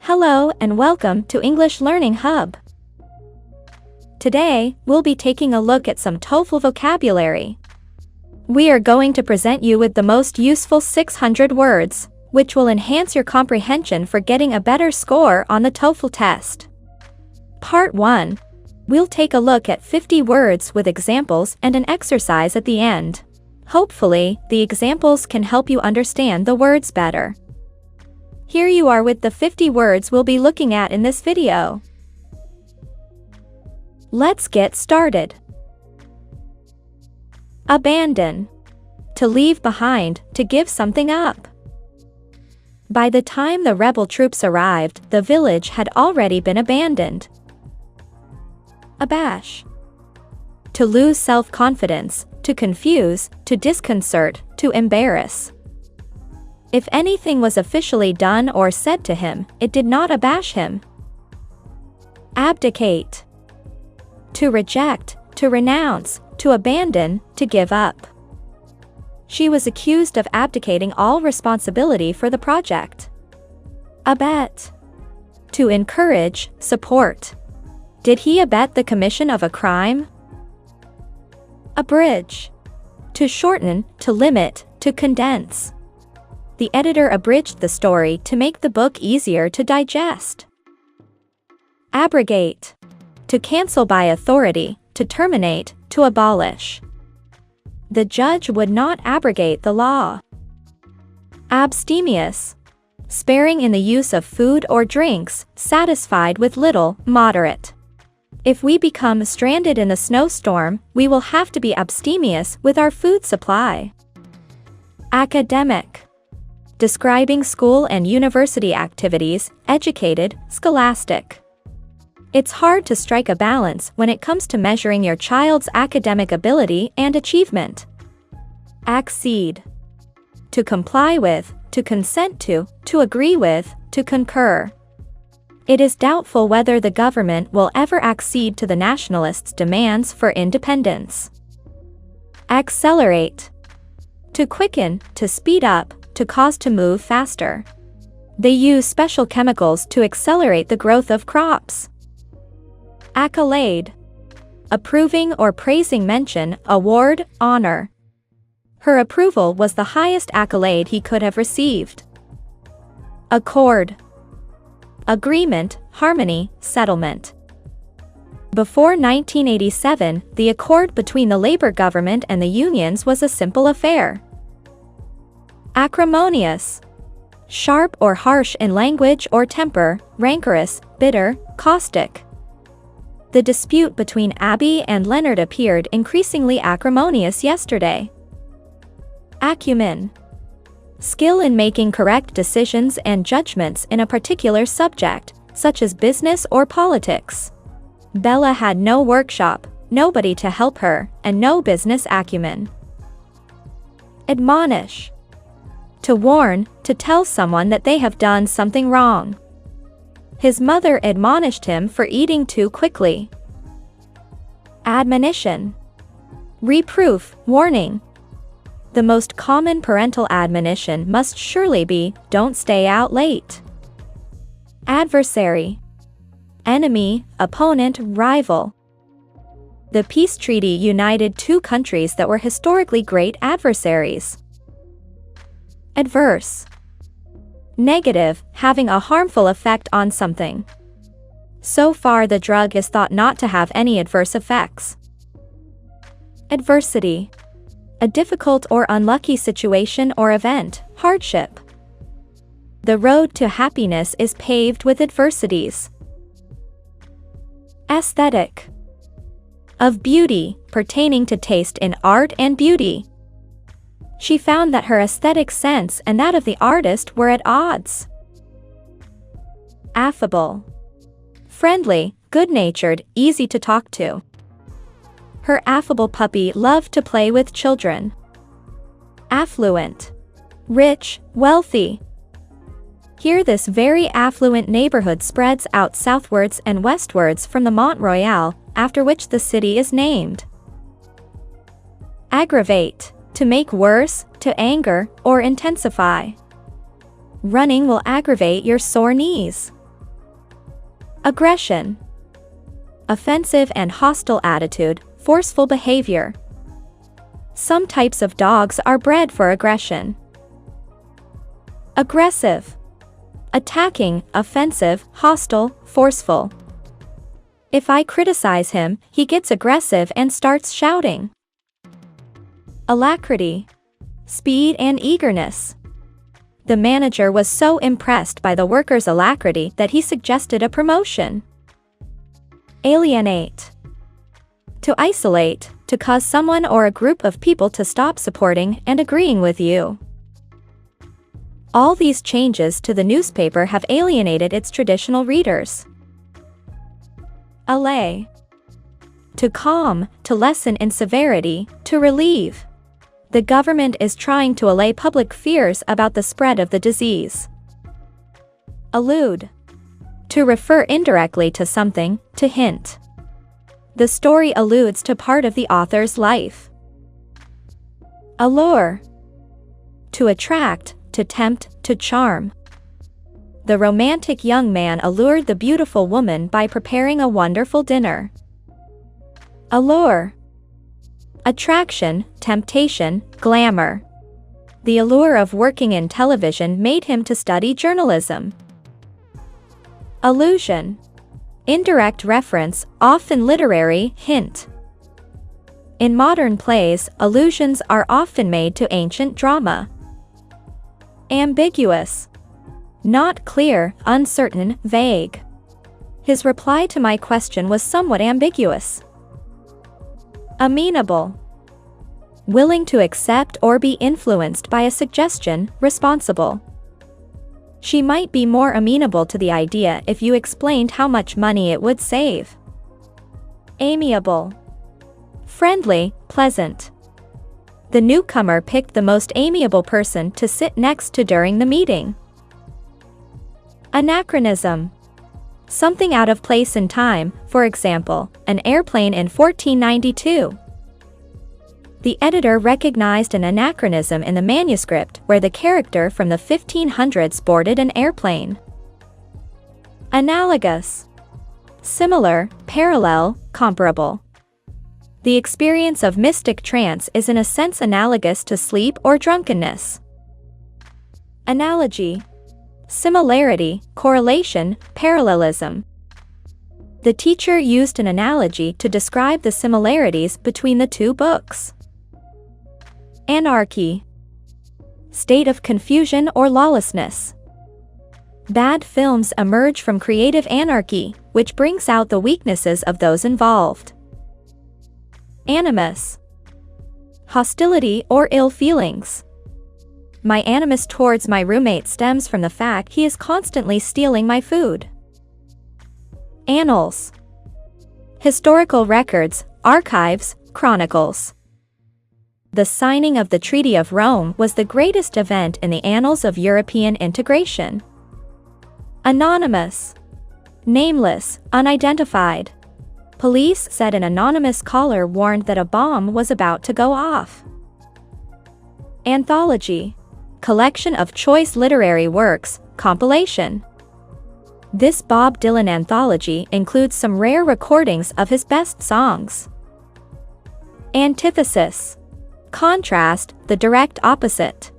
Hello and welcome to English Learning Hub. Today, we'll be taking a look at some TOEFL vocabulary. We are going to present you with the most useful 600 words, which will enhance your comprehension for getting a better score on the TOEFL test. Part 1. We'll take a look at 50 words with examples and an exercise at the end. Hopefully, the examples can help you understand the words better. Here you are with the 50 words we'll be looking at in this video. Let's get started. Abandon. To leave behind, to give something up. By the time the rebel troops arrived, the village had already been abandoned. Abash. To lose self-confidence, to confuse, to disconcert, to embarrass. If anything was officially done or said to him, it did not abash him. Abdicate. To reject, to renounce, to abandon, to give up. She was accused of abdicating all responsibility for the project. Abet. To encourage, support. Did he abet the commission of a crime? Abridge. To shorten, to limit, to condense. The editor abridged the story to make the book easier to digest. Abrogate. To cancel by authority, to terminate, to abolish. The judge would not abrogate the law. Abstemious. Sparing in the use of food or drinks, satisfied with little, moderate. If we become stranded in a snowstorm, we will have to be abstemious with our food supply. Academic. Describing school and university activities, educated, scholastic. It's hard to strike a balance when it comes to measuring your child's academic ability and achievement. Accede. To comply with, to consent to agree with, to concur. It is doubtful whether the government will ever accede to the nationalists' demands for independence. Accelerate. To quicken, to speed up, to cause to move faster. They use special chemicals to accelerate the growth of crops. Accolade. Approving or praising mention, award, honor. Her approval was the highest accolade he could have received. Accord. Agreement, harmony, settlement. Before 1987, the accord between the labor government and the unions was a simple affair. Acrimonious. Sharp or harsh in language or temper, rancorous, bitter, caustic. The dispute between Abby and Leonard appeared increasingly acrimonious yesterday. Acumen. Skill in making correct decisions and judgments in a particular subject, such as business or politics. Bella had no workshop, nobody to help her, and no business acumen. Admonish. To warn, to tell someone that they have done something wrong. His mother admonished him for eating too quickly. Admonition. Reproof, warning. The most common parental admonition must surely be, don't stay out late. Adversary. Enemy, opponent, rival. The peace treaty united two countries that were historically great adversaries. Adverse. Negative, having a harmful effect on something. So far the drug is thought not to have any adverse effects. Adversity. A difficult or unlucky situation or event, hardship. The road to happiness is paved with adversities. Aesthetic. Of beauty, pertaining to taste in art and beauty. She found that her aesthetic sense and that of the artist were at odds. Affable. Friendly, good-natured, easy to talk to. Her affable puppy loved to play with children. Affluent. Rich, wealthy. Here this very affluent neighborhood spreads out southwards and westwards from the Mont Royal, after which the city is named. Aggravate. To make worse, to anger, or intensify. Running will aggravate your sore knees. Aggression. Offensive and hostile attitude, forceful behavior. Some types of dogs are bred for aggression. Aggressive. Attacking, offensive, hostile, forceful. If I criticize him, he gets aggressive and starts shouting. Alacrity. Speed and eagerness. The manager was so impressed by the workers' alacrity that he suggested a promotion. Alienate. To isolate, to cause someone or a group of people to stop supporting and agreeing with you. All these changes to the newspaper have alienated its traditional readers. Allay. To calm, to lessen in severity, to relieve. The government is trying to allay public fears about the spread of the disease. Allude. To refer indirectly to something, to hint. The story alludes to part of the author's life. Allure. To attract, to tempt, to charm. The romantic young man allured the beautiful woman by preparing a wonderful dinner. Allure. Attraction, temptation, glamour. The allure of working in television made him to study journalism. Allusion. Indirect reference, often literary, hint. In modern plays, allusions are often made to ancient drama. Ambiguous. Not clear, uncertain, vague. His reply to my question was somewhat ambiguous. Amenable. Willing to accept or be influenced by a suggestion, responsible. She might be more amenable to the idea if you explained how much money it would save. Amiable. Friendly, pleasant. The newcomer picked the most amiable person to sit next to during the meeting. Anachronism. Something out of place in time, for example, an airplane in 1492. The editor recognized an anachronism in the manuscript where the character from the 1500s boarded an airplane. Analogous. Similar, parallel, comparable. The experience of mystic trance is in a sense analogous to sleep or drunkenness. Analogy. Similarity, correlation, parallelism. The teacher used an analogy to describe the similarities between the two books. Anarchy. State of confusion or lawlessness. Bad films emerge from creative anarchy, which brings out the weaknesses of those involved. Animus. Hostility or ill feelings. My animus towards my roommate stems from the fact he is constantly stealing my food. Annals. Historical records, archives, chronicles. The signing of the Treaty of Rome was the greatest event in the annals of European integration. Anonymous. Nameless, unidentified. Police said an anonymous caller warned that a bomb was about to go off. Anthology. Collection of choice literary works, compilation. This Bob Dylan anthology includes some rare recordings of his best songs. Antithesis. Contrast, the direct opposite.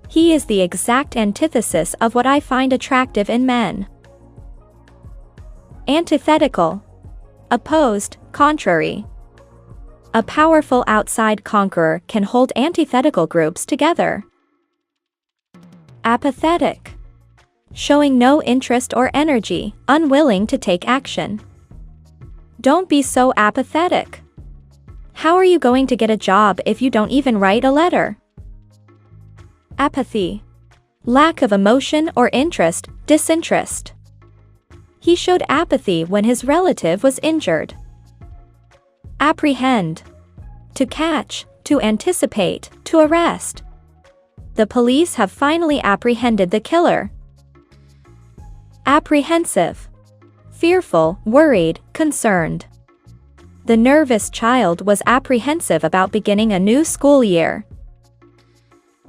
He is the exact antithesis of what I find attractive in men. Antithetical. Opposed, contrary. A powerful outside conqueror can hold antithetical groups together. Apathetic. Showing no interest or energy, unwilling to take action. Don't be so apathetic. How are you going to get a job if you don't even write a letter? Apathy. Lack of emotion or interest, disinterest. He showed apathy when his relative was injured. Apprehend. To catch, to anticipate, to arrest. The police have finally apprehended the killer. Apprehensive. Fearful, worried, concerned. The nervous child was apprehensive about beginning a new school year.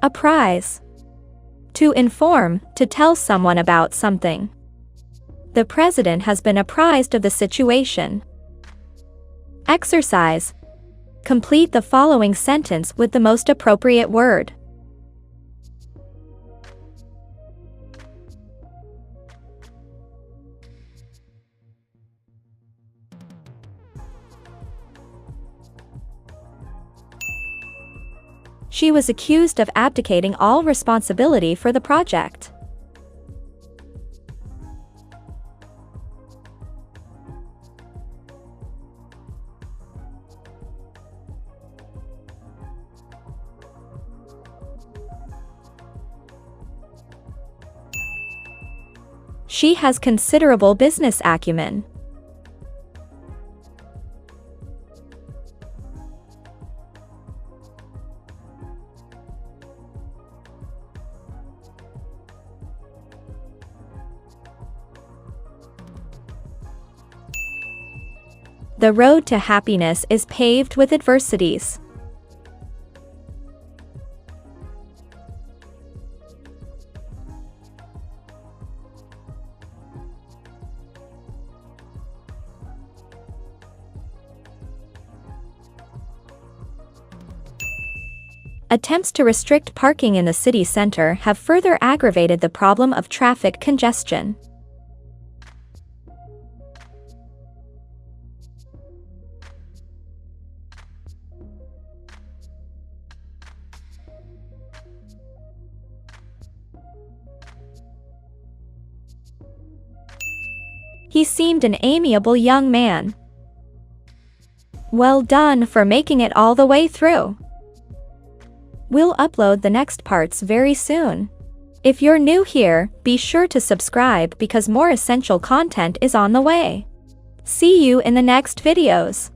Apprise. To inform, to tell someone about something. The president has been apprised of the situation. Exercise. Complete the following sentence with the most appropriate word. She was accused of abdicating all responsibility for the project. She has considerable business acumen. The road to happiness is paved with adversities. Attempts to restrict parking in the city center have further aggravated the problem of traffic congestion. He seemed an amiable young man. Well done for making it all the way through. We'll upload the next parts very soon. If you're new here, be sure to subscribe because more essential content is on the way. See you in the next videos.